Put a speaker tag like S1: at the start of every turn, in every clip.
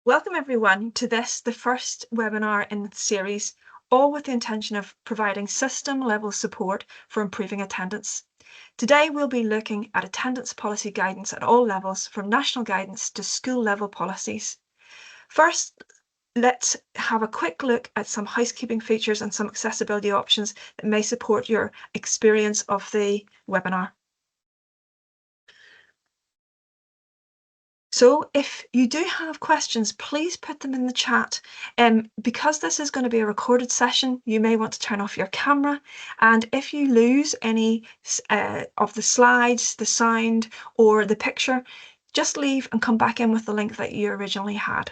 S1: Welcome everyone to the first webinar in the series, all with the intention of providing system level support for improving attendance. Today we'll be looking at attendance policy guidance at all levels, from national guidance to school level policies. First, let's have a quick look at some housekeeping features and some accessibility options that may support your experience of the webinar. So if you do have questions, please put them in the chat. Because this is going to be a recorded session, you may want to turn off your camera. And if you lose any of the slides, the sound, or the picture, just leave and come back in with the link that you originally had.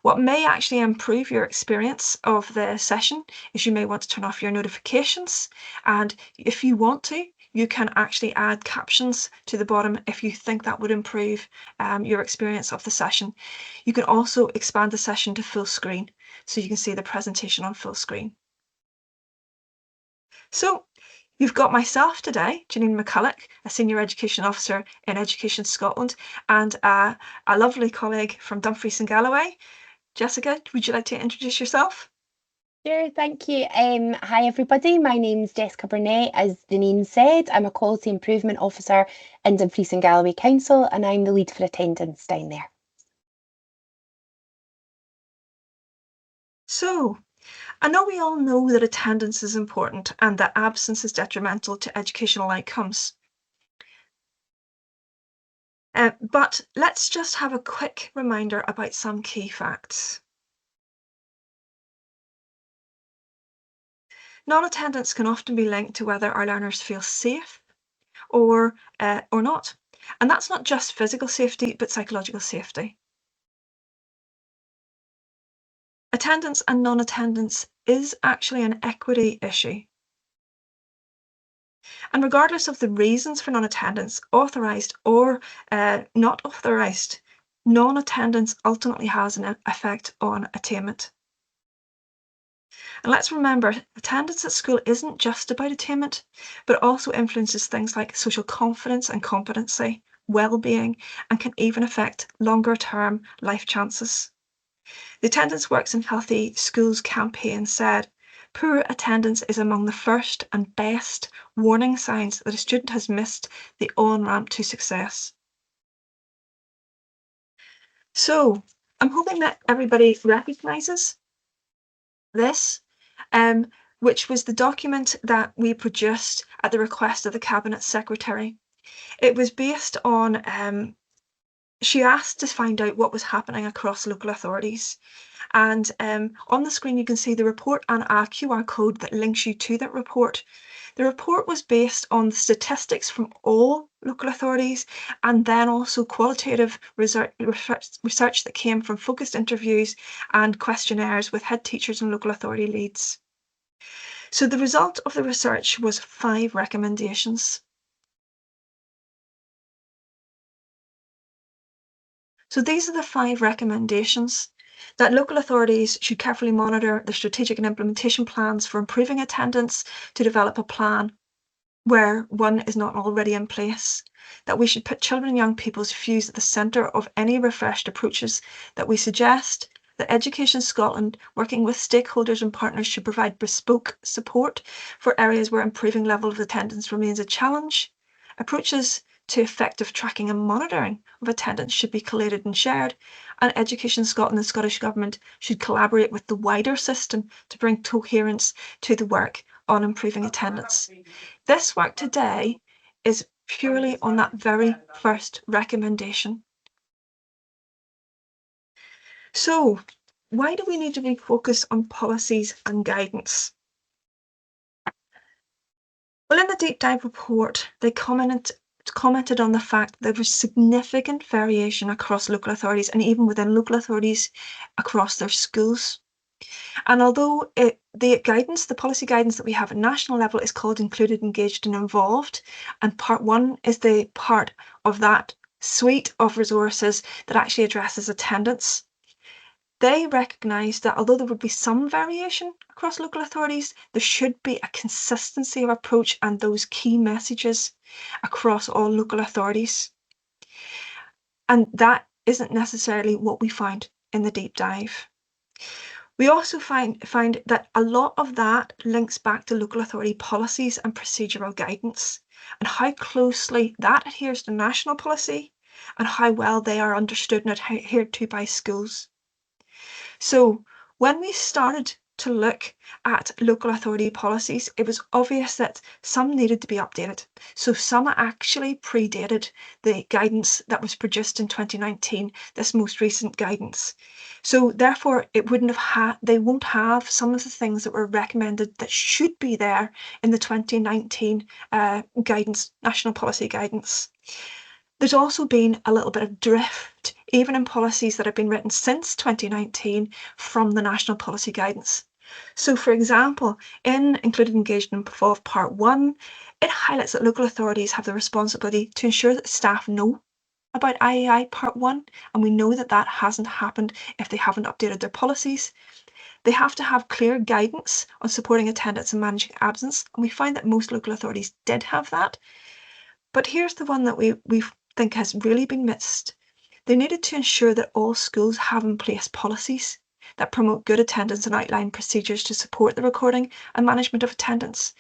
S1: What may actually improve your experience of the session is you may want to turn off your notifications. And if you want to, you can actually add captions to the bottom if you think that would improve your experience of the session. You can also expand the session to full screen so you can see the presentation on full screen. So you've got myself today, Janine McCulloch, a Senior Education Officer in Education Scotland, and a lovely colleague from Dumfries and Galloway. Jessica, would you like to introduce yourself?
S2: Sure, thank you. Hi everybody, my name's Jessica Burnett. As Janine said, I'm a Quality Improvement Officer in Dumfries and Galloway Council, and I'm the lead for attendance down there.
S1: So, I know we all know that attendance is important and that absence is detrimental to educational outcomes. But let's just have a quick reminder about some key facts. Non-attendance can often be linked to whether our learners feel safe or not. And that's not just physical safety, but psychological safety. Attendance and non-attendance is actually an equity issue. And regardless of the reasons for non-attendance, authorised or not authorised, non-attendance ultimately has an effect on attainment. And let's remember, attendance at school isn't just about attainment, but also influences things like social confidence and competency, well-being, and can even affect longer-term life chances. The Attendance Works in Healthy Schools campaign said, "Poor attendance is among the first and best warning signs that a student has missed the on-ramp to success." So I'm hoping that everybody recognises this, which was the document that we produced at the request of the Cabinet Secretary. It was based on, she asked to find out what was happening across local authorities. And on the screen, you can see the report and a QR code that links you to that report. The report was based on the statistics from all local authorities and then also qualitative research that came from focused interviews and questionnaires with head teachers and local authority leads. So the result of the research was 5 recommendations. So these are the 5 recommendations: that local authorities should carefully monitor the strategic and implementation plans for improving attendance to develop a plan where one is not already in place, that we should put children and young people's views at the centre of any refreshed approaches that we suggest, that Education Scotland, working with stakeholders and partners, should provide bespoke support for areas where improving level of attendance remains a challenge. Approaches to effective tracking and monitoring of attendance should be collated and shared, and Education Scotland and the Scottish Government should collaborate with the wider system to bring coherence to the work on improving attendance. This work today is purely on that very first recommendation. So, why do we need to refocus on policies and guidance? Well, in the deep dive report, they commented on the fact that there was significant variation across local authorities and even within local authorities across their schools. And although the policy guidance that we have at national level is called Included, Engaged and Involved, and part 1 is the part of that suite of resources that actually addresses attendance, they recognise that although there would be some variation across local authorities, there should be a consistency of approach and those key messages across all local authorities. And that isn't necessarily what we found in the deep dive. We also find that a lot of that links back to local authority policies and procedural guidance, and how closely that adheres to national policy and how well they are understood and adhered to by schools. So when we started to look at local authority policies, it was obvious that some needed to be updated. So some actually predated the guidance that was produced in 2019, this most recent guidance. So therefore, they won't have some of the things that were recommended that should be there in the 2019 guidance, national policy guidance. There's also been a little bit of drift, even in policies that have been written since 2019 from the national policy guidance. So, for example, in Included Engagement Involved Part 1, it highlights that local authorities have the responsibility to ensure that staff know about IEI Part 1, and we know that that hasn't happened if they haven't updated their policies. They have to have clear guidance on supporting attendance and managing absence, and we find that most local authorities did have that. But here's the one that we think has really been missed. They needed to ensure that all schools have in place policies that promote good attendance and outline procedures to support the recording and management of attendance.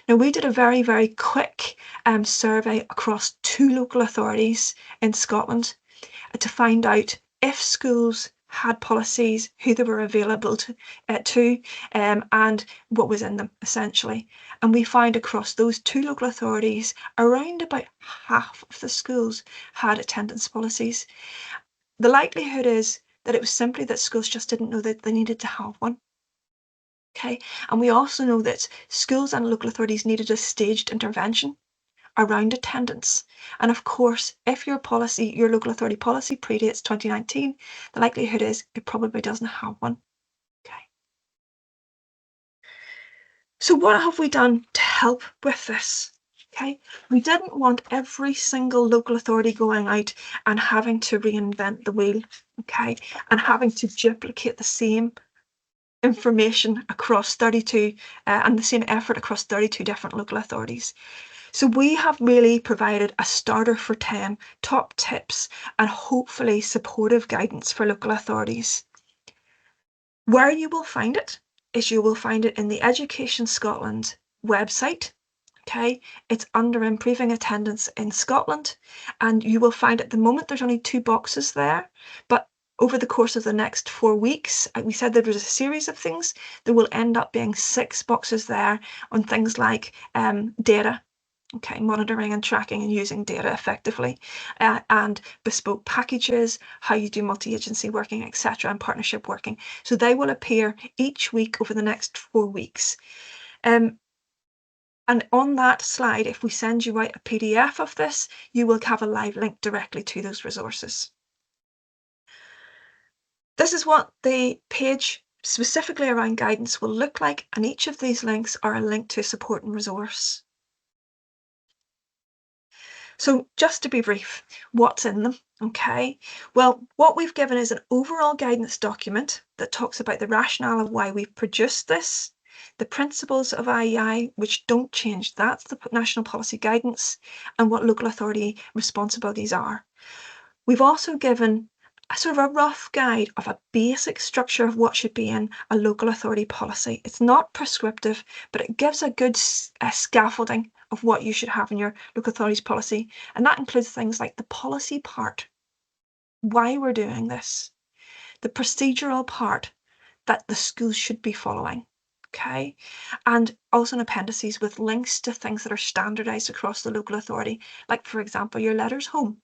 S1: Now, we did a very, very quick survey across 2 local authorities in Scotland to find out if schools had policies, who they were available to, and what was in them, essentially. And we found across those 2 local authorities, around about half of the schools had attendance policies. The likelihood is that it was simply that schools just didn't know that they needed to have one. Okay, and we also know that schools and local authorities needed a staged intervention around attendance. And of course, if your local authority policy predates 2019, the likelihood is it probably doesn't have one. Okay. So what have we done to help with this? Okay, we didn't want every single local authority going out and having to reinvent the wheel, okay, and having to duplicate the same information across 32 and the same effort across 32 different local authorities. So we have really provided a starter for 10 top tips and hopefully supportive guidance for local authorities. Where you will find it is you will find it in the Education Scotland website. Okay, it's under Improving Attendance in Scotland, and you will find at the moment there's only 2 boxes there, but over the course of the next 4 weeks, we said there was a series of things, there will end up being 6 boxes there on things like data, okay, monitoring and tracking and using data effectively, and bespoke packages, how you do multi-agency working, etc., and partnership working. So they will appear each week over the next 4 weeks. And on that slide, if we send you out a PDF of this, you will have a live link directly to those resources. This is what the page specifically around guidance will look like, and each of these links are a link to support and resource. So just to be brief, what's in them? Okay, well, what we've given is an overall guidance document that talks about the rationale of why we've produced this, the principles of IEI, which don't change, that's the national policy guidance, and what local authority responsibilities are. We've also given a sort of a rough guide of a basic structure of what should be in a local authority policy. It's not prescriptive, but it gives a good scaffolding of what you should have in your local authority's policy, and that includes things like the policy part, why we're doing this, the procedural part that the schools should be following, okay, and also an appendices with links to things that are standardized across the local authority, like for example your letters home,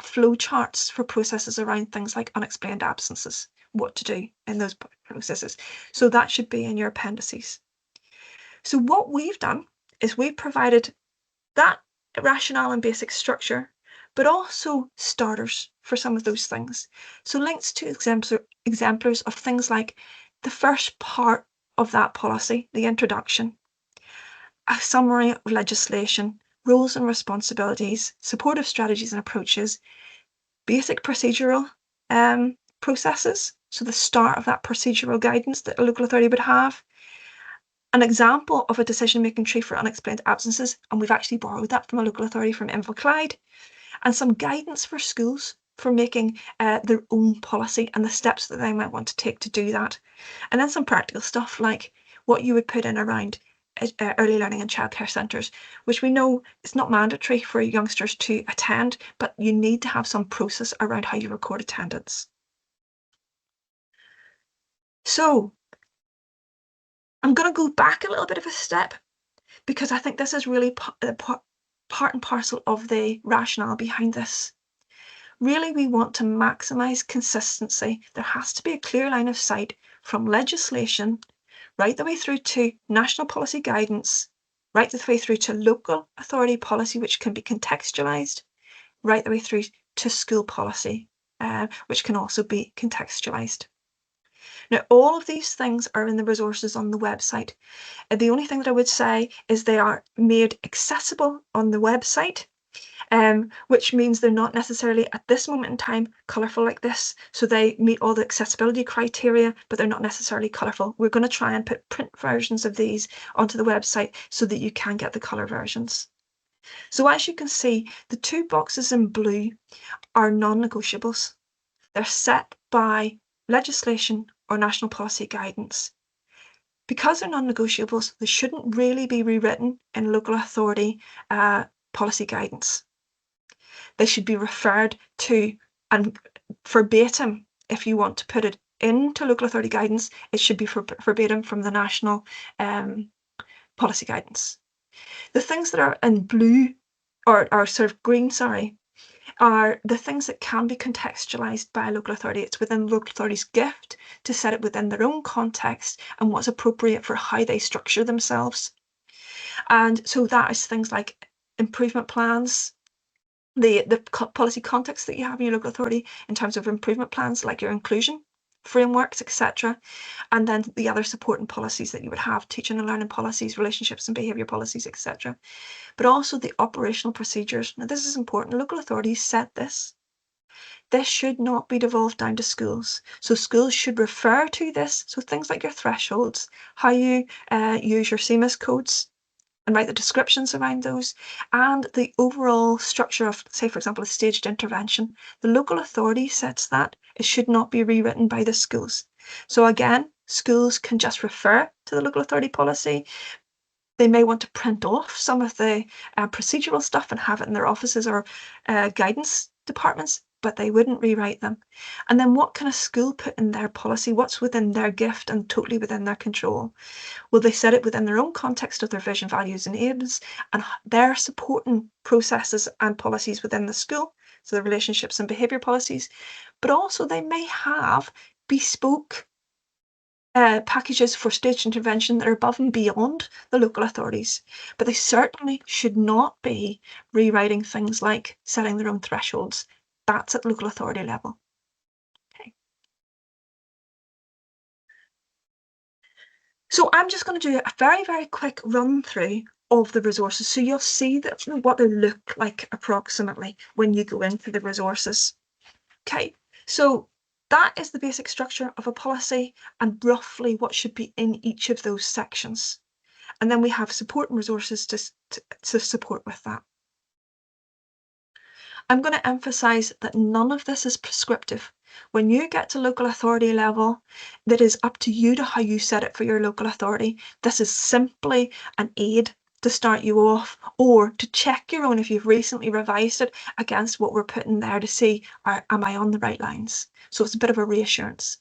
S1: flow charts for processes around things like unexplained absences, what to do in those processes. So that should be in your appendices. So what we've done is we've provided that rationale and basic structure, but also starters for some of those things. So links to exemplars of things like the first part of that policy, the introduction, a summary of legislation, roles and responsibilities, supportive strategies and approaches, basic procedural processes, so the start of that procedural guidance that a local authority would have, an example of a decision-making tree for unexplained absences, and we've actually borrowed that from a local authority from Inverclyde, and some guidance for schools for making their own policy and the steps that they might want to take to do that. And then some practical stuff like what you would put in around early learning and childcare centres, which we know it's not mandatory for youngsters to attend, but you need to have some process around how you record attendance. So I'm going to go back a little bit of a step because I think this is really part and parcel of the rationale behind this. Really, we want to maximise consistency. There has to be a clear line of sight from legislation right the way through to national policy guidance, right the way through to local authority policy, which can be contextualised, right the way through to school policy, which can also be contextualised. Now, all of these things are in the resources on the website. The only thing that I would say is they are made accessible on the website, which means they're not necessarily at this moment in time colourful like this. So they meet all the accessibility criteria, but they're not necessarily colourful. We're going to try and put print versions of these onto the website so that you can get the colour versions. So as you can see, the 2 boxes in blue are non-negotiables. They're set by legislation or national policy guidance. Because they're non-negotiables, they shouldn't really be rewritten in local authority policy guidance. They should be referred to, and verbatim, if you want to put it into local authority guidance, it should be verbatim from the national policy guidance. The things that are in blue, or sort of green, sorry, are the things that can be contextualised by a local authority. It's within the local authority's gift to set it within their own context and what's appropriate for how they structure themselves. And so that is things like improvement plans, the policy context that you have in your local authority in terms of improvement plans, like your inclusion frameworks, etc. And then the other supporting policies that you would have, teaching and learning policies, relationships and behaviour policies, etc. But also the operational procedures. Now, this is important. Local authorities set this. This should not be devolved down to schools. So schools should refer to this. So things like your thresholds, how you use your CMIS codes, and write the descriptions around those, and the overall structure of, say, for example, a staged intervention. The local authority sets that. It should not be rewritten by the schools. So again, schools can just refer to the local authority policy. They may want to print off some of the procedural stuff and have it in their offices or guidance departments, but they wouldn't rewrite them. And then what can a school put in their policy? What's within their gift and totally within their control? Well, they set it within their own context of their vision, values and aims and their supporting processes and policies within the school, so the relationships and behaviour policies, but also they may have bespoke packages for staged intervention that are above and beyond the local authorities, but they certainly should not be rewriting things like setting their own thresholds. That's at local authority level. Okay. So I'm just going to do a very, very quick run through of the resources, so you'll see that what they look like approximately when you go into the resources. Okay, so that is the basic structure of a policy and roughly what should be in each of those sections. And then we have support and resources to support with that. I'm going to emphasise that none of this is prescriptive. When you get to local authority level, that is up to you to how you set it for your local authority. This is simply an aid to start you off, or to check your own if you've recently revised it against what we're putting there to see, am I on the right lines? So it's a bit of a reassurance.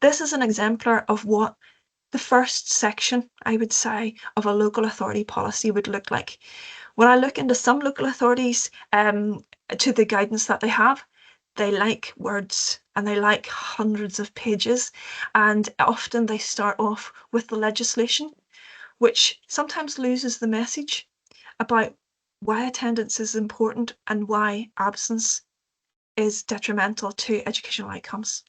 S1: This is an exemplar of what the first section, I would say, of a local authority policy would look like. When I look into some local authorities, to the guidance that they have, they like words and they like hundreds of pages, and often they start off with the legislation, which sometimes loses the message about why attendance is important and why absence is detrimental to educational outcomes.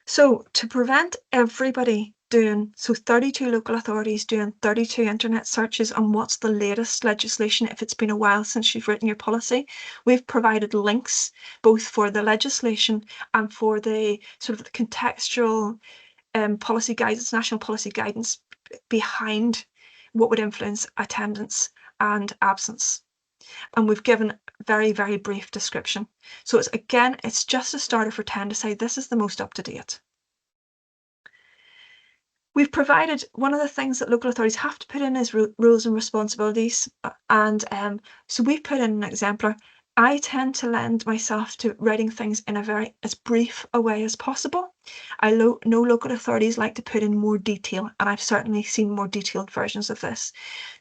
S1: So to prevent everybody doing, so 32 local authorities doing 32 internet searches on what's the latest legislation, if it's been a while since you've written your policy, we've provided links both for the legislation and for the sort of the contextual policy guidance, national policy guidance behind what would influence attendance and absence. And we've given a very, very brief description. So it's just a starter for 10 to say this is the most up to date. We've provided one of the things that local authorities have to put in is rules and responsibilities. And so we've put in an exemplar. I tend to lend myself to writing things in as brief a way as possible. I know local authorities like to put in more detail, and I've certainly seen more detailed versions of this.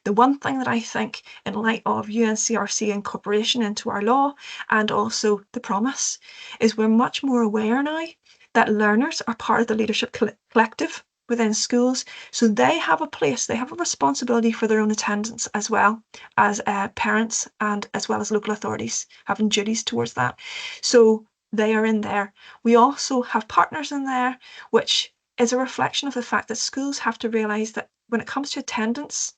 S1: The one thing that I think, in light of UNCRC incorporation into our law and also the promise, is we're much more aware now that learners are part of the leadership collective within schools. So they have a place, they have a responsibility for their own attendance as well as parents and as well as local authorities having duties towards that. So they are in there. We also have partners in there, which is a reflection of the fact that schools have to realise that when it comes to attendance,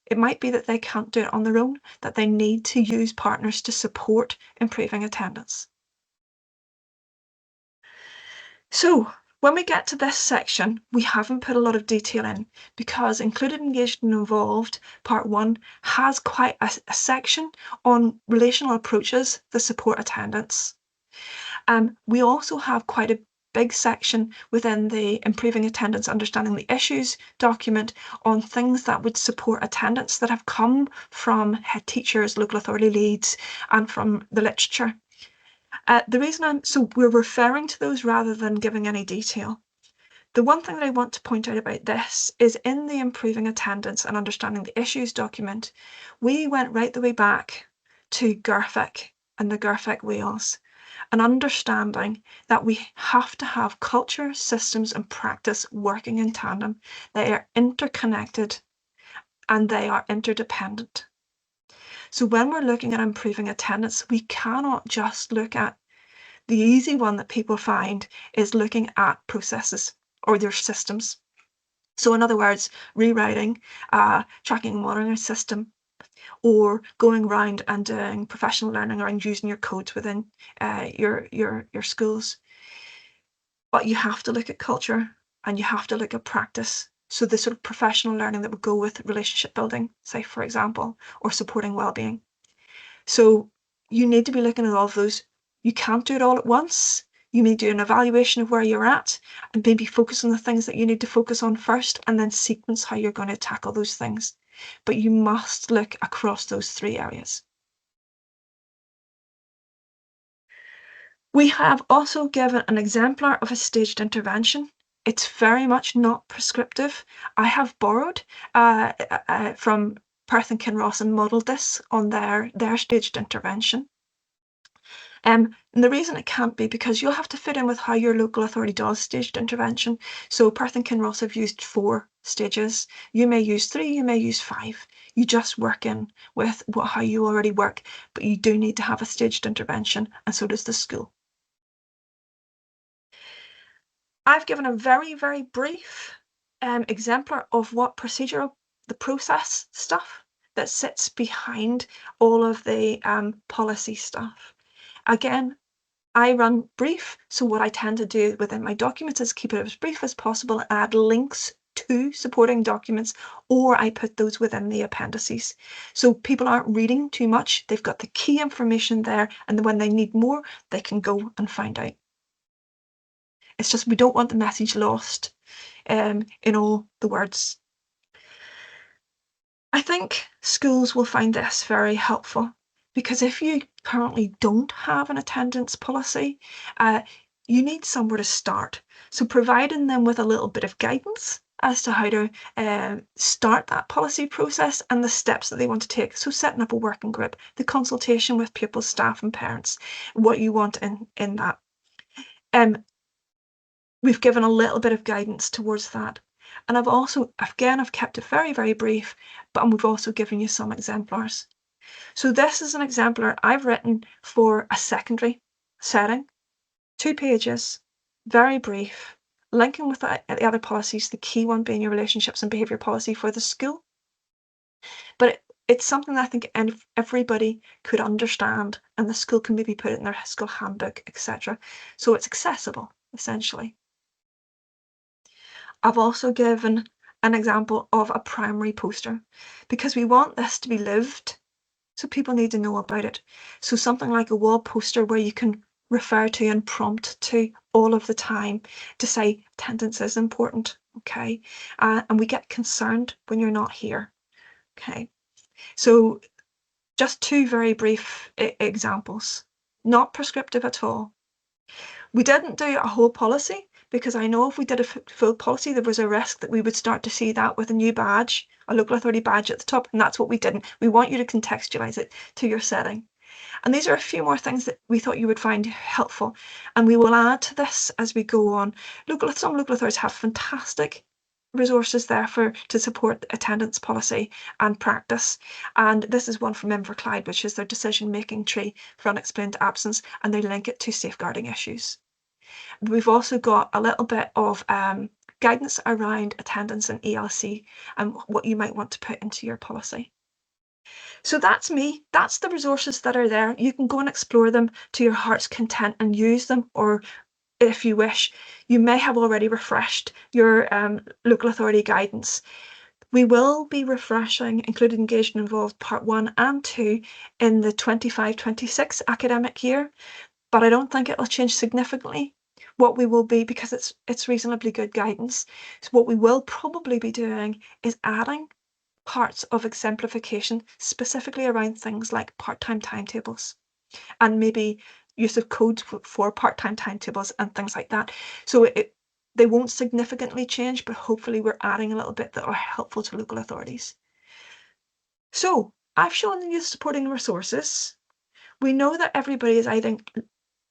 S1: it might be that they can't do it on their own, that they need to use partners to support improving attendance. So when we get to this section, we haven't put a lot of detail in because Included, Engaged and Involved, part 1, has quite a section on relational approaches that support attendance. We also have quite a big section within the Improving Attendance, Understanding the Issues document on things that would support attendance that have come from head teachers, local authority leads, and from the literature. The reason we're referring to those rather than giving any detail. The one thing that I want to point out about this is in the Improving Attendance and Understanding the Issues document, we went right the way back to GERFIC and the GERFIC wheels, and understanding that we have to have culture, systems, and practice working in tandem. They are interconnected and they are interdependent. So when we're looking at improving attendance, we cannot just look at the easy one that people find is looking at processes or their systems. So in other words, rewriting a tracking and monitoring system, or going around and doing professional learning around using your codes within your schools. But you have to look at culture and you have to look at practice. So the sort of professional learning that would go with relationship building, say, for example, or supporting well-being. So you need to be looking at all of those. You can't do it all at once. You may do an evaluation of where you're at and maybe focus on the things that you need to focus on first and then sequence how you're going to tackle those things. But you must look across those 3 areas. We have also given an exemplar of a staged intervention. It's very much not prescriptive. I have borrowed from Perth and Kinross and modelled this on their staged intervention. And the reason it can't be because you'll have to fit in with how your local authority does staged intervention. So Perth and Kinross have used 4 stages. You may use 3, you may use 5. You just work in with how you already work, but you do need to have a staged intervention, and so does the school. I've given a very, very brief exemplar of what the process stuff that sits behind all of the policy stuff. Again, I run brief, so what I tend to do within my documents is keep it as brief as possible and add links to supporting documents, or I put those within the appendices. So people aren't reading too much, they've got the key information there, and when they need more, they can go and find out. It's just we don't want the message lost in all the words. I think schools will find this very helpful because if you currently don't have an attendance policy, you need somewhere to start. So providing them with a little bit of guidance as to how to start that policy process and the steps that they want to take. So setting up a working group, the consultation with pupils, staff and parents, what you want in that. We've given a little bit of guidance towards that. And I've kept it very, very brief, but we've also given you some exemplars. So this is an exemplar I've written for a secondary setting, 2 pages, very brief, linking with the other policies, the key one being your relationships and behaviour policy for the school. But it's something that I think everybody could understand, and the school can maybe put it in their school handbook, etc. So it's accessible, essentially. I've also given an example of a primary poster because we want this to be lived So people need to know about it. So something like a wall poster where you can refer to and prompt to all of the time to say attendance is important, okay? And we get concerned when you're not here, okay? So just two very brief examples, not prescriptive at all. We didn't do a whole policy because I know if we did a full policy, there was a risk that we would start to see that with a new badge, a local authority badge at the top, and that's what we didn't. We want you to contextualize it to your setting. And these are a few more things that we thought you would find helpful. And we will add to this as we go on. Some local authorities have fantastic resources there to support attendance policy and practice. And this is one from Inverclyde, which is their decision-making tree for unexplained absence, and they link it to safeguarding issues. We've also got a little bit of guidance around attendance and ELC and what you might want to put into your policy. So that's me. That's the resources that are there. You can go and explore them to your heart's content and use them, or if you wish, you may have already refreshed your local authority guidance. We will be refreshing included, engaged and involved part 1 and 2 in the 25-26 academic year, but I don't think it'll change significantly. What we will be, because it's reasonably good guidance, so what we will probably be doing is adding parts of exemplification, specifically around things like part-time timetables and maybe use of codes for part-time timetables and things like that. So they won't significantly change, but hopefully we're adding a little bit that are helpful to local authorities. So I've shown you supporting resources. We know that everybody is either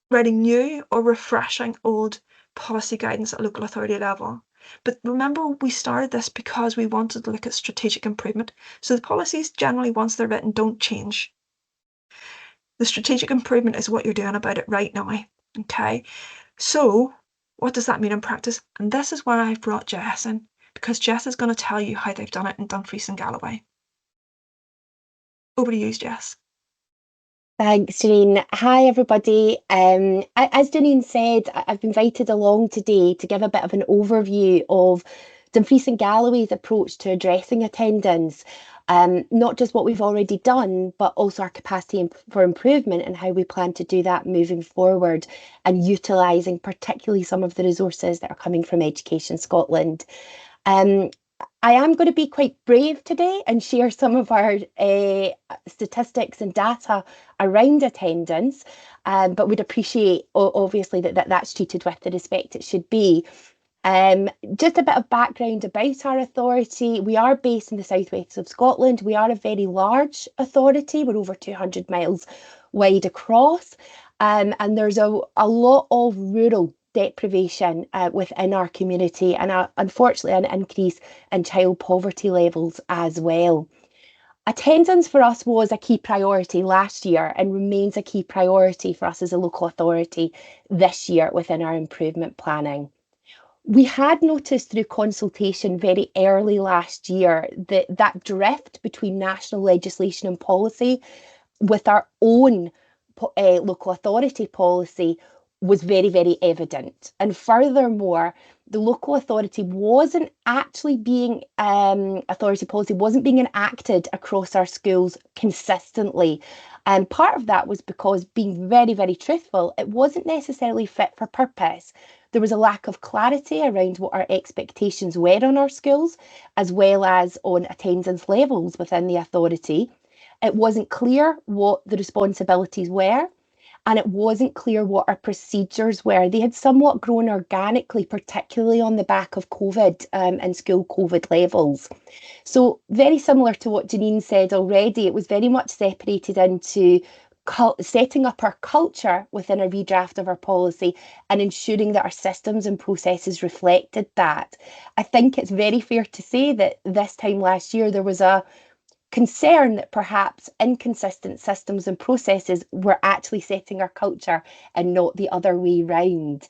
S1: writing new or refreshing old policy guidance at local authority level. But remember, we started this because we wanted to look at strategic improvement. So the policies generally, once they're written, don't change. The strategic improvement is what you're doing about it right now. Okay. So what does that mean in practice? And this is where I've brought Jess in, because Jess is going to tell you how they've done it in Dumfries and Galloway. Over to you, Jess.
S2: Thanks, Janine. Hi, everybody. As Janine said, I've been invited along today to give a bit of an overview of Dumfries and Galloway's approach to addressing attendance. Not just what we've already done, but also our capacity for improvement and how we plan to do that moving forward and utilising particularly some of the resources that are coming from Education Scotland. I am going to be quite brave today and share some of our statistics and data around attendance, but would appreciate, obviously, that's treated with the respect it should be. Just a bit of background about our authority. We are based in the southwest of Scotland. We are a very large authority. We're over 200 miles wide across, and there's a lot of rural deprivation within our community, and unfortunately an increase in child poverty levels as well. Attendance for us was a key priority last year and remains a key priority for us as a local authority this year within our improvement planning. We had noticed through consultation very early last year that drift between national legislation and policy with our own local authority policy was very, very evident. And furthermore, the local authority wasn't actually being, authority policy wasn't being enacted across our schools consistently. And part of that was because, being very, very truthful, it wasn't necessarily fit for purpose. There was a lack of clarity around what our expectations were on our schools, as well as on attendance levels within the authority. It wasn't clear what the responsibilities were, and it wasn't clear what our procedures were. They had somewhat grown organically, particularly on the back of COVID and school COVID levels. So very similar to what Janine said already, it was very much separated into setting up our culture within a redraft of our policy and ensuring that our systems and processes reflected that. I think it's very fair to say that this time last year there was a concern that perhaps inconsistent systems and processes were actually setting our culture and not the other way round.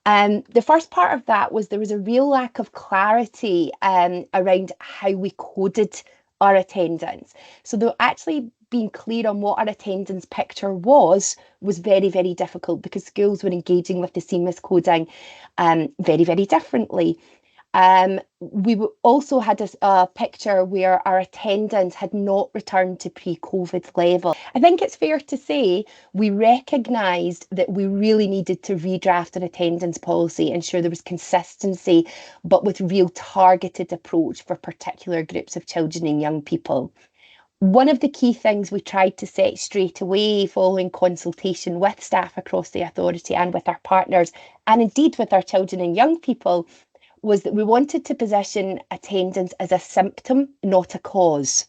S2: The first part of that was there was a real lack of clarity around how we coded our attendance. So though actually being clear on what our attendance picture was very, very difficult because schools were engaging with the seamless coding very, very differently. We also had a picture where our attendance had not returned to pre-COVID level. I think it's fair to say we recognised that we really needed to redraft an attendance policy, ensure there was consistency, but with real targeted approach for particular groups of children and young people. One of the key things we tried to set straight away following consultation with staff across the authority and with our partners, and indeed with our children and young people, was that we wanted to position attendance as a symptom, not a cause.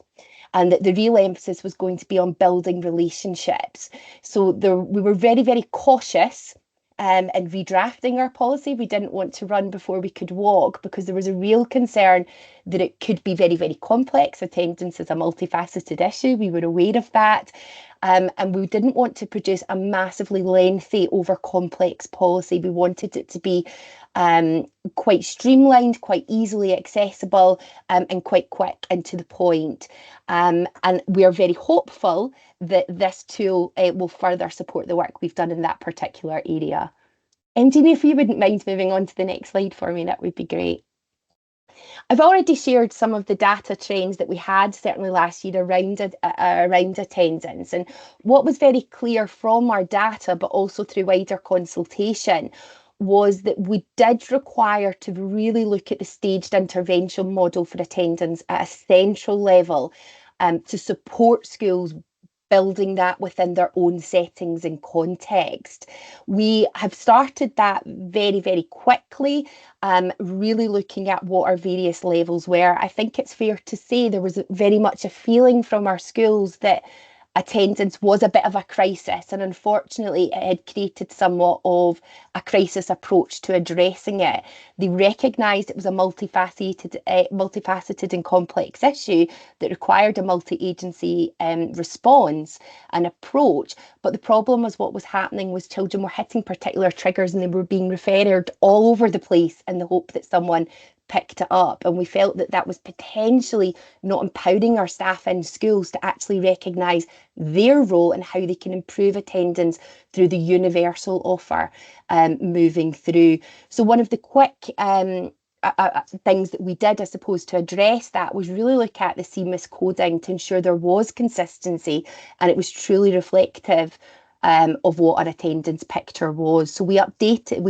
S2: And that the real emphasis was going to be on building relationships. So we were very, very cautious in redrafting our policy. We didn't want to run before we could walk because there was a real concern that it could be very, very complex. Attendance is a multifaceted issue. We were aware of that. And we didn't want to produce a massively lengthy, over complex policy. We wanted it to be quite streamlined, quite easily accessible, and quite quick and to the point. And we are very hopeful that this tool will further support the work we've done in that particular area. And Jeannie, if you wouldn't mind moving on to the next slide for me, that would be great. I've already shared some of the data trends that we had certainly last year around attendance. And what was very clear from our data, but also through wider consultation, was that we did require to really look at the staged intervention model for attendance at a central level to support schools building that within their own settings and context. We have started that very, very quickly, really looking at what our various levels were. I think it's fair to say there was very much a feeling from our schools that attendance was a bit of a crisis, and unfortunately it had created somewhat of a crisis approach to addressing it. They recognised it was a multifaceted and complex issue that required a multi-agency response and approach, but the problem was what was happening was children were hitting particular triggers and they were being referred all over the place in the hope that someone picked it up, and we felt that that was potentially not empowering our staff in schools to actually recognise their role and how they can improve attendance through the universal offer moving through. So one of the quick things that we did, I suppose, to address that was really look at the seamless coding to ensure there was consistency and it was truly reflective of what our attendance picture was. So we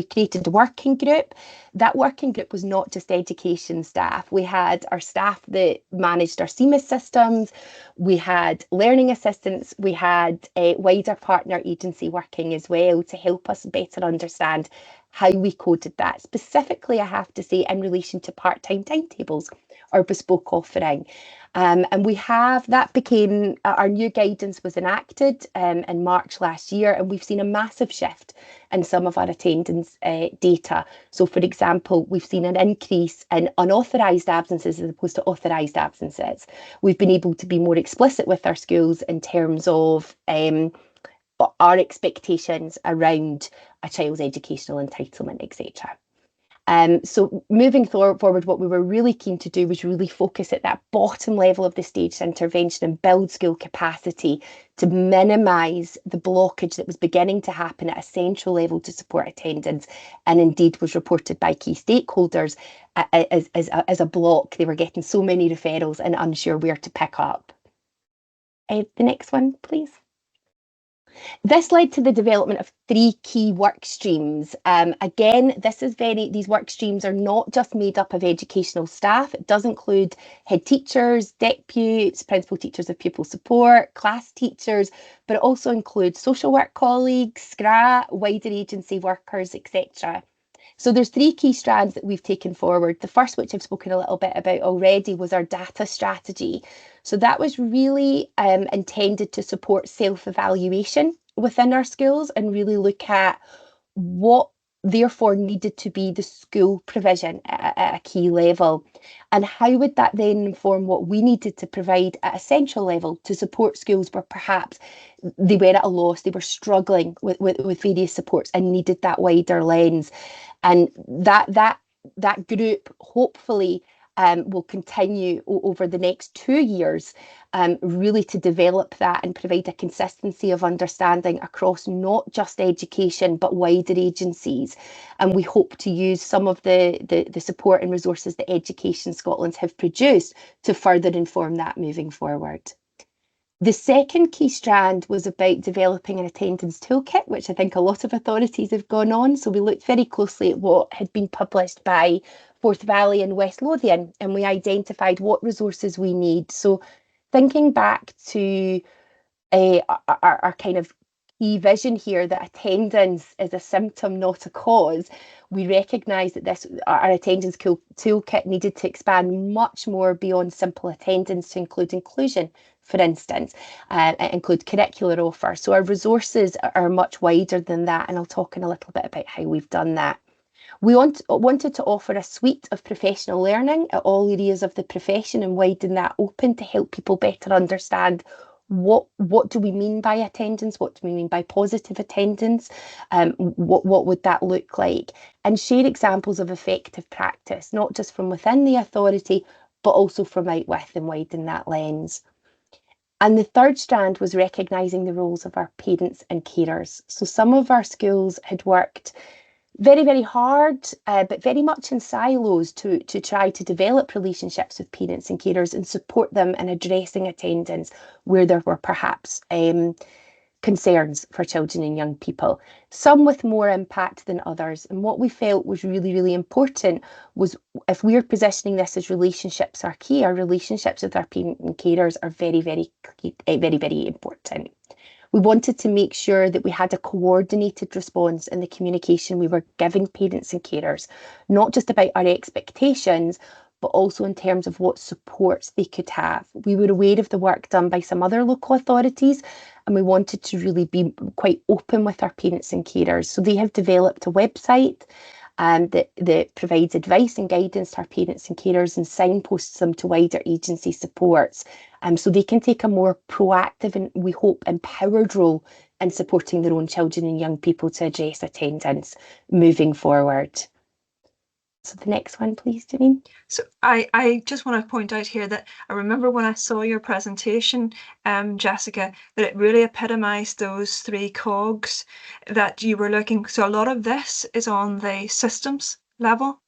S2: created a working group. That working group was not just education staff. We had our staff that managed our CMIS systems, we had learning assistants, we had a wider partner agency working as well to help us better understand how we coded that. Specifically, I have to say, in relation to part-time timetables or bespoke offering. And we have, that became, our new guidance was enacted in March last year, and we've seen a massive shift in some of our attendance data. So for example, we've seen an increase in unauthorised absences as opposed to authorised absences. We've been able to be more explicit with our schools in terms of our expectations around a child's educational entitlement, etc. So moving forward, what we were really keen to do was really focus at that bottom level of the staged intervention and build school capacity to minimise the blockage that was beginning to happen at a central level to support attendance, and indeed was reported by key stakeholders as a block. They were getting so many referrals and unsure where to pick up. The next one, please. This led to the development of 3 key work streams. Again, these work streams are not just made up of educational staff. It does include head teachers, deputies, principal teachers of pupil support, class teachers, but it also includes social work colleagues, SCRA, wider agency workers, etc. So there's 3 key strands that we've taken forward. The first, which I've spoken a little bit about already, was our data strategy. So that was really intended to support self-evaluation within our schools and really look at what therefore needed to be the school provision at a key level, and how would that then inform what we needed to provide at a central level to support schools where perhaps they were at a loss, they were struggling with various supports and needed that wider lens. And that group hopefully will continue over the next 2 years, really to develop that and provide a consistency of understanding across not just education, but wider agencies. And we hope to use some of the support and resources that Education Scotland have produced to further inform that moving forward. The second key strand was about developing an attendance toolkit, which I think a lot of authorities have gone on. So we looked very closely at what had been published by Forth Valley and West Lothian, and we identified what resources we need. So thinking back to our kind of key vision here, that attendance is a symptom, not a cause, we recognise that our attendance toolkit needed to expand much more beyond simple attendance to include inclusion, for instance, include curricular offer. So our resources are much wider than that, and I'll talk in a little bit about how we've done that. We wanted to offer a suite of professional learning at all areas of the profession and widen that open to help people better understand what do we mean by attendance, what do we mean by positive attendance, what would that look like, and share examples of effective practice, not just from within the authority, but also from out with, and widen that lens. And the third strand was recognising the roles of our parents and carers. So some of our schools had worked very, very hard, but very much in silos to try to develop relationships with parents and carers and support them in addressing attendance where there were perhaps concerns for children and young people, some with more impact than others. And what we felt was really, really important was, if we're positioning this as relationships are key, our relationships with our parents and carers are very, very, very, very important. We wanted to make sure that we had a coordinated response in the communication we were giving parents and carers, not just about our expectations, but also in terms of what supports they could have. We were aware of the work done by some other local authorities, and we wanted to really be quite open with our parents and carers. So they have developed a website that provides advice and guidance to our parents and carers and signposts them to wider agency supports, so they can take a more proactive and, we hope, empowered role in supporting their own children and young people to address attendance moving forward. So the next one, please, Janine.
S1: So I just want to point out here that I remember when I saw your presentation, Jessica, that it really epitomised those three cogs that you were looking. So a lot of this is on the systems level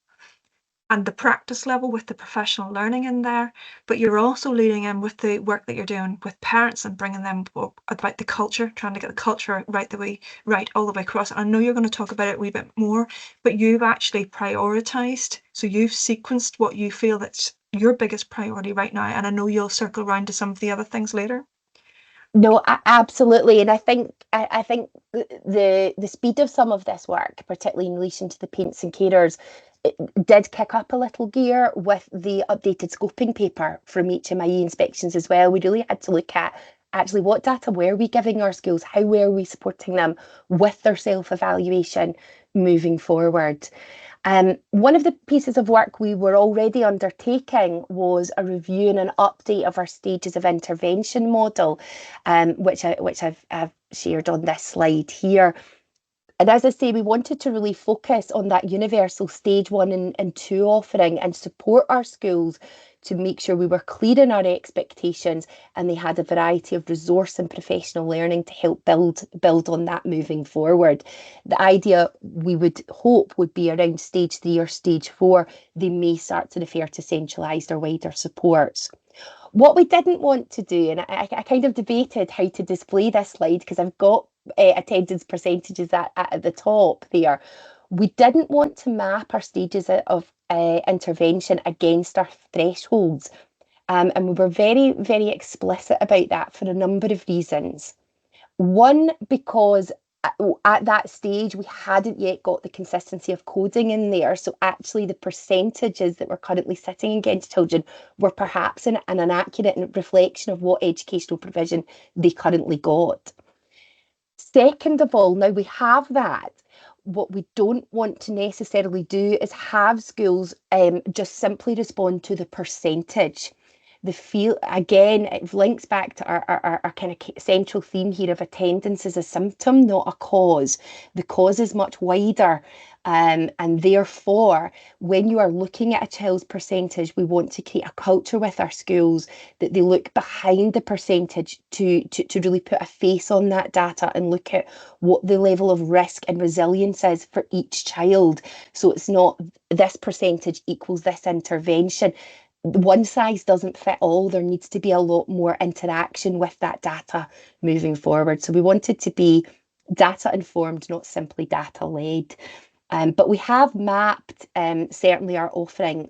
S1: and the practice level with the professional learning in there, but you're also leading in with the work that you're doing with parents and bringing them up about the culture, trying to get the culture right all the way across. And I know you're going to talk about it a wee bit more, but you've actually prioritized. So you've sequenced what you feel that's your biggest priority right now. And I know you'll circle around to some of the other things later.
S2: No, absolutely, and I think the speed of some of this work, particularly in relation to the parents and carers, it did kick up a little gear with the updated scoping paper from HMIE inspections as well. We really had to look at actually what data were we giving our schools, how were we supporting them with their self-evaluation moving forward. One of the pieces of work we were already undertaking was a review and an update of our stages of intervention model, which I've shared on this slide here. And as I say, we wanted to really focus on that universal stage 1 and 2 offering and support our schools to make sure we were clear in our expectations and they had a variety of resource and professional learning to help build on that moving forward. The idea we would hope would be around stage 3 or stage 4, they may start to refer to centralised or wider supports. What we didn't want to do, and I kind of debated how to display this slide because I've got attendance percentages at the top there. We didn't want to map our stages of intervention against our thresholds. And we were very, very explicit about that for a number of reasons. One, because at that stage, we hadn't yet got the consistency of coding in there. So actually the percentages that were currently sitting against children were perhaps an inaccurate reflection of what educational provision they currently got. Second of all, now we have that, what we don't want to necessarily do is have schools just simply respond to the percentage. the feel again, it links back to our kind of central theme here of attendance as a symptom, not a cause. The cause is much wider. And therefore, when you are looking at a child's percentage, we want to create a culture with our schools that they look behind the percentage to really put a face on that data and look at what the level of risk and resilience is for each child. So it's not this percentage equals this intervention. One size doesn't fit all. There needs to be a lot more interaction with that data moving forward. So we wanted to be data informed, not simply data led. But we have mapped certainly our offering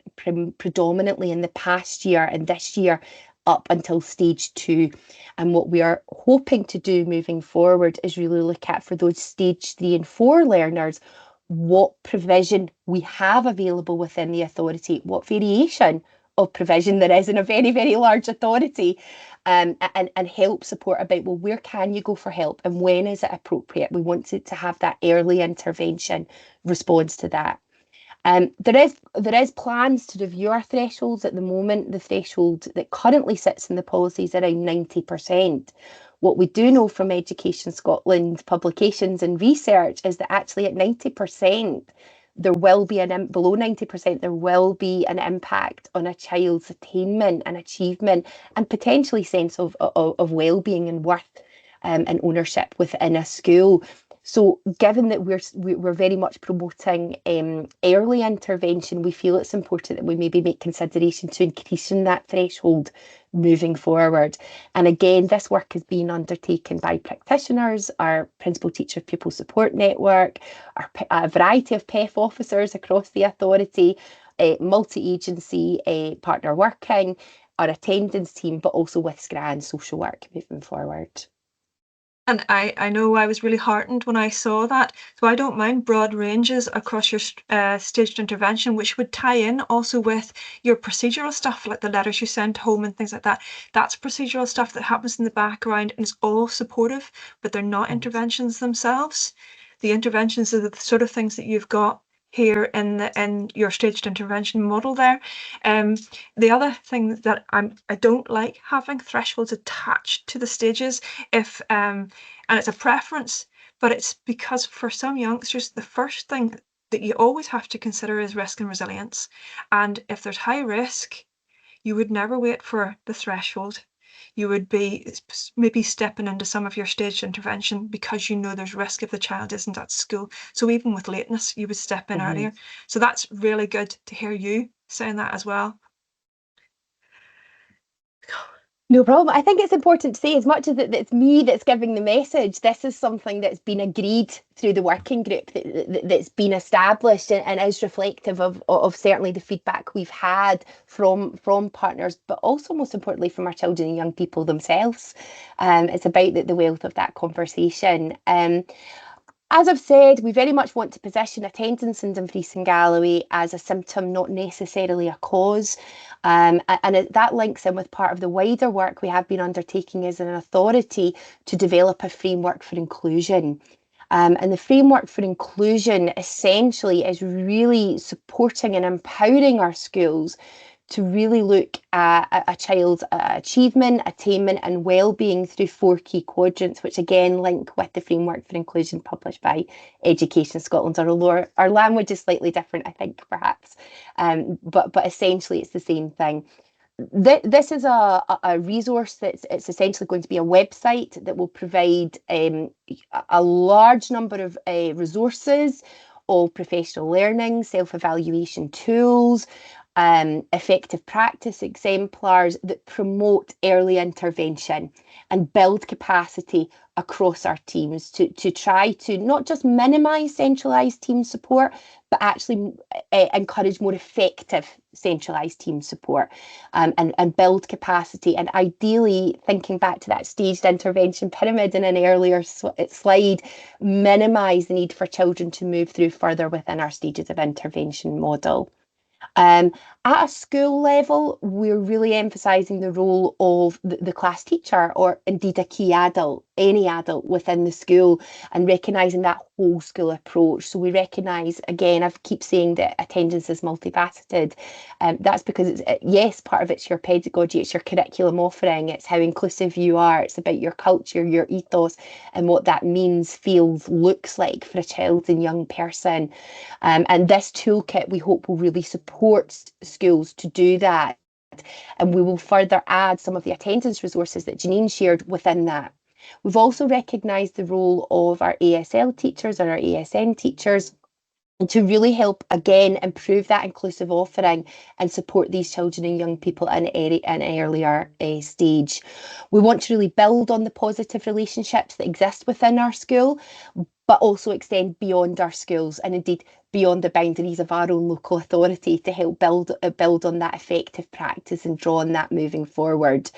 S2: predominantly in the past year and this year up until stage 2. And what we are hoping to do moving forward is really look at for those stage 3 and 4 learners, what provision we have available within the authority, what variation of provision there is in a very, very large authority, and help support about, well, where can you go for help and when is it appropriate? We want to have that early intervention response to that. There is plans to review our thresholds at the moment. The threshold that currently sits in the policy is around 90%. What we do know from Education Scotland publications and research is that actually at 90%, there will be below 90%, there will be an impact on a child's attainment and achievement and potentially sense of well-being and worth and ownership within a school. So given that we're very much promoting early intervention, we feel it's important that we maybe make consideration to increasing that threshold moving forward. And again, this work is being undertaken by practitioners, our Principal Teacher Pupil Support Network, a variety of PEF officers across the authority, multi-agency partner working, our attendance team, but also with SCRA and social work moving forward.
S1: And I know I was really heartened when I saw that. So I don't mind broad ranges across your staged intervention, which would tie in also with your procedural stuff, like the letters you send home and things like that. That's procedural stuff that happens in the background and it's all supportive, but they're not interventions themselves. The interventions are the sort of things that you've got here in your staged intervention model there. The other thing that I don't like having thresholds attached to the stages if and it's a preference, but it's because for some youngsters the first thing that you always have to consider is risk and resilience. And if there's high risk, you would never wait for the threshold. You would be maybe stepping into some of your staged intervention because you know there's risk if the child isn't at school. So even with lateness, you would step in earlier. So that's really good to hear you saying that as well.
S2: No problem. I think it's important to say, as much as it's me that's giving the message, this is something that's been agreed through the working group, that's been established and is reflective of certainly the feedback we've had from partners, but also most importantly from our children and young people themselves. It's about the wealth of that conversation. As I've said, we very much want to position attendance in Dumfries and Galloway as a symptom, not necessarily a cause. And that links in with part of the wider work we have been undertaking as an authority to develop a framework for inclusion. And the framework for inclusion essentially is really supporting and empowering our schools to really look at a child's achievement, attainment and well-being through 4 key quadrants, which again link with the framework for inclusion published by Education Scotland. Our language is slightly different, I think, perhaps, but essentially it's the same thing. This is a resource it's essentially going to be a website that will provide a large number of resources, all professional learning, self-evaluation tools, effective practice exemplars that promote early intervention and build capacity across our teams to try to not just minimise centralised team support, but actually encourage more effective centralised team support and build capacity. And ideally, thinking back to that staged intervention pyramid in an earlier slide, minimise the need for children to move through further within our stages of intervention model. At a school level, we're really emphasising the role of the class teacher or indeed a key adult any adult within the school, and recognising that whole school approach. So we recognise, again, I keep saying that attendance is multifaceted. That's because it's, yes, part of it's your pedagogy, it's your curriculum offering, it's how inclusive you are, it's about your culture, your ethos, and what that means, feels, looks like for a child and young person. And this toolkit, we hope, will really support schools to do that. And we will further add some of the attendance resources that Janine shared within that. We've also recognised the role of our ASL teachers and our ASN teachers, and to really help, again, improve that inclusive offering and support these children and young people in an earlier stage. We want to really build on the positive relationships that exist within our school, but also extend beyond our schools and indeed beyond the boundaries of our own local authority to help build on that effective practice and draw on that moving forward.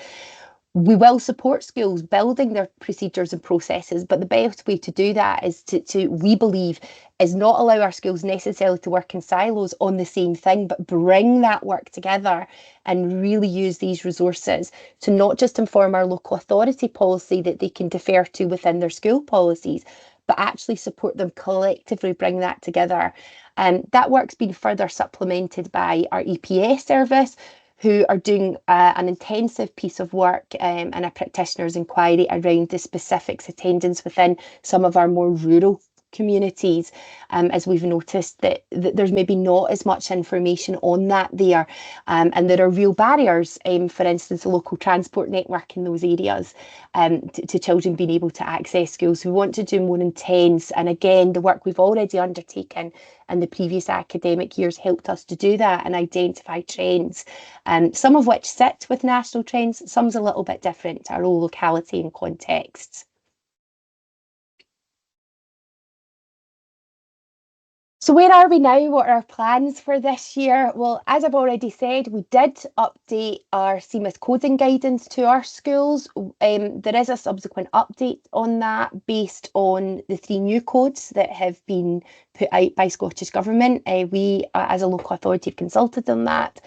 S2: We will support schools building their procedures and processes, but the best way to do that is to we believe, is not allow our schools necessarily to work in silos on the same thing, but bring that work together and really use these resources to not just inform our local authority policy that they can defer to within their school policies, but actually support them collectively bring that together. That work's been further supplemented by our EPS service, who are doing an intensive piece of work and a practitioner's inquiry around the specifics attendance within some of our more rural communities, as we've noticed that there's maybe not as much information on that there, and there are real barriers, for instance, the local transport network in those areas, to children being able to access schools. We want to do more intense, and again, the work we've already undertaken in the previous academic years helped us to do that and identify trends, some of which sit with national trends, some's a little bit different to our own locality and contexts. So where are we now? What are our plans for this year? Well, as I've already said, we did update our CMIS coding guidance to our schools. There is a subsequent update on that based on the 3 new codes that have been put out by Scottish Government. We, as a local authority, have consulted on that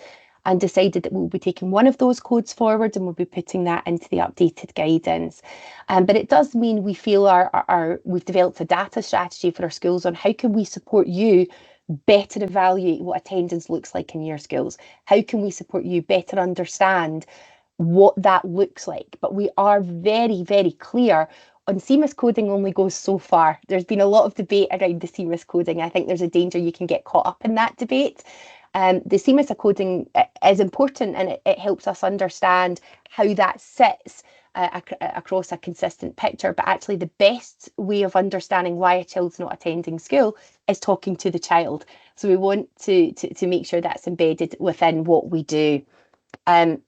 S2: and decided that we'll be taking one of those codes forward and we'll be putting that into the updated guidance. But it does mean we feel we've developed a data strategy for our schools on how can we support you better evaluate what attendance looks like in your schools. How can we support you better understand what that looks like? But we are very, very clear on CMIS coding only goes so far. There's been a lot of debate around the CMIS coding. I think there's a danger you can get caught up in that debate. The CMIS coding is important, and it helps us understand how that sits across a consistent picture. But actually, the best way of understanding why a child's not attending school is talking to the child. So we want to make sure that's embedded within what we do.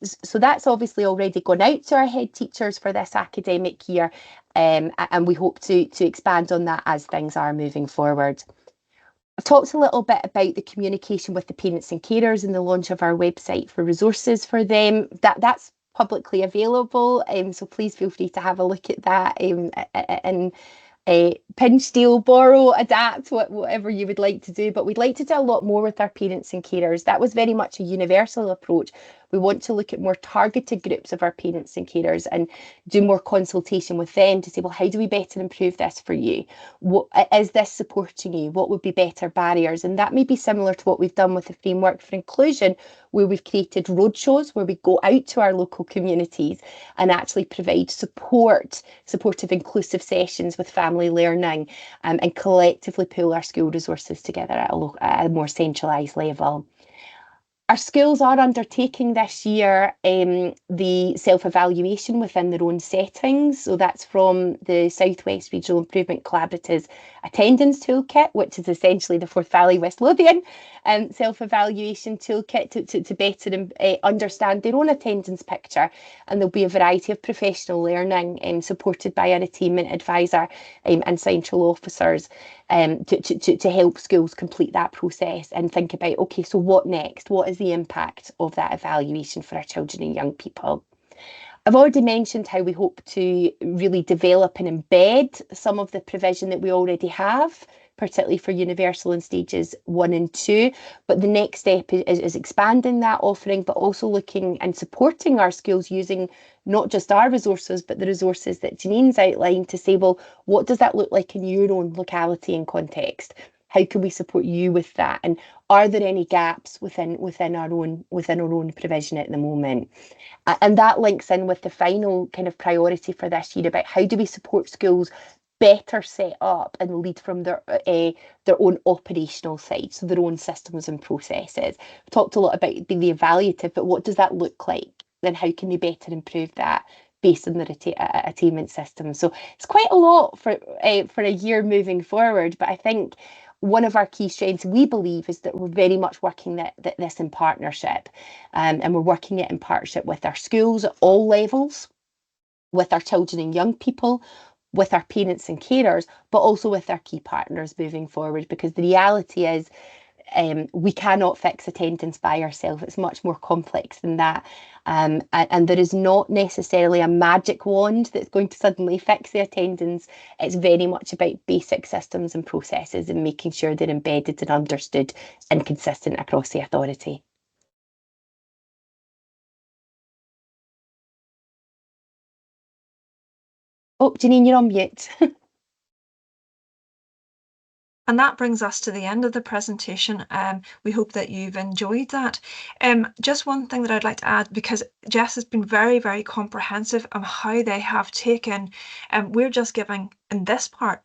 S2: So that's obviously already gone out to our head teachers for this academic year, and we hope to expand on that as things are moving forward. I've talked a little bit about the communication with the parents and carers and the launch of our website for resources for them. That's publicly available, so please feel free to have a look at that and pinch, steal, borrow, adapt, whatever you would like to do. But we'd like to do a lot more with our parents and carers. That was very much a universal approach. We want to look at more targeted groups of our parents and carers and do more consultation with them to say, well, how do we better improve this for you? What is this supporting you? What would be better barriers? And that may be similar to what we've done with the Framework for Inclusion, where we've created roadshows where we go out to our local communities and actually provide supportive, inclusive sessions with family learning, and collectively pool our school resources together at a more centralised level. Our schools are undertaking this year the self-evaluation within their own settings. So that's from the South West Regional Improvement Collaborative's attendance toolkit, which is essentially the Forth Valley West Lothian self-evaluation toolkit to better understand their own attendance picture. And there'll be a variety of professional learning supported by an attainment advisor and central officers to help schools complete that process and think about, okay, so what next? What is the impact of that evaluation for our children and young people? I've already mentioned how we hope to really develop and embed some of the provision that we already have particularly for universal in stages 1 and 2. But the next step is expanding that offering, but also looking and supporting our schools using not just our resources, but the resources that Janine's outlined to say, well, what does that look like in your own locality and context? How can we support you with that? And are there any gaps within our own provision at the moment? And that links in with the final kind of priority for this year about how do we support schools better set up and lead from their own operational side, so their own systems and processes. We talked a lot about being the evaluative, but what does that look like? Then how can they better improve that based on their attainment system? So it's quite a lot for a year moving forward, but I think one of our key strengths, we believe, is that we're very much working this in partnership, and we're working it in partnership with our schools at all levels, with our children and young people, with our parents and carers, but also with our key partners moving forward, because the reality is we cannot fix attendance by ourselves. It's much more complex than that. And there is not necessarily a magic wand that's going to suddenly fix the attendance. It's very much about basic systems and processes and making sure they're embedded and understood and consistent across the authority. Oh, Janine, you're on mute.
S1: And that brings us to the end of the presentation. We hope that you've enjoyed that. Just one thing that I'd like to add, because Jess has been very, very comprehensive on how they have taken, we're just giving in this part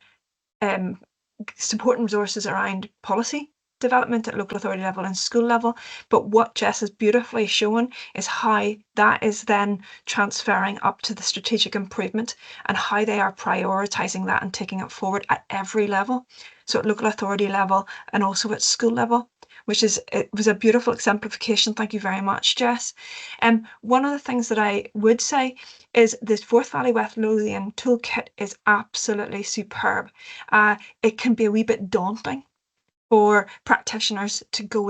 S1: support and resources around policy development at local authority level and school level. But what Jess has beautifully shown is how that is then transferring up to the strategic improvement and how they are prioritising that and taking it forward at every level. So at local authority level and also at school level, it was a beautiful exemplification. Thank you very much, Jess. One of the things that I would say is this Forth Valley West Lothian toolkit is absolutely superb. It can be a wee bit daunting for practitioners to go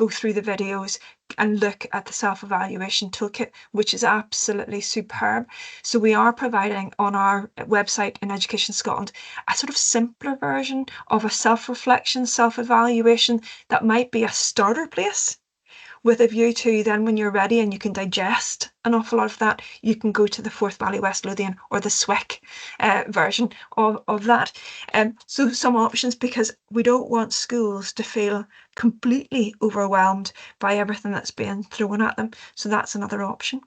S1: through the videos and look at the self-evaluation toolkit, which is absolutely superb. So we are providing on our website in Education Scotland a sort of simpler version of a self-reflection, self-evaluation that might be a starter place, with a view to then when you're ready and you can digest an awful lot of that, you can go to the Forth Valley West Lothian or the SWIC version of that. So some options, because we don't want schools to feel completely overwhelmed by everything that's being thrown at them. So that's another option.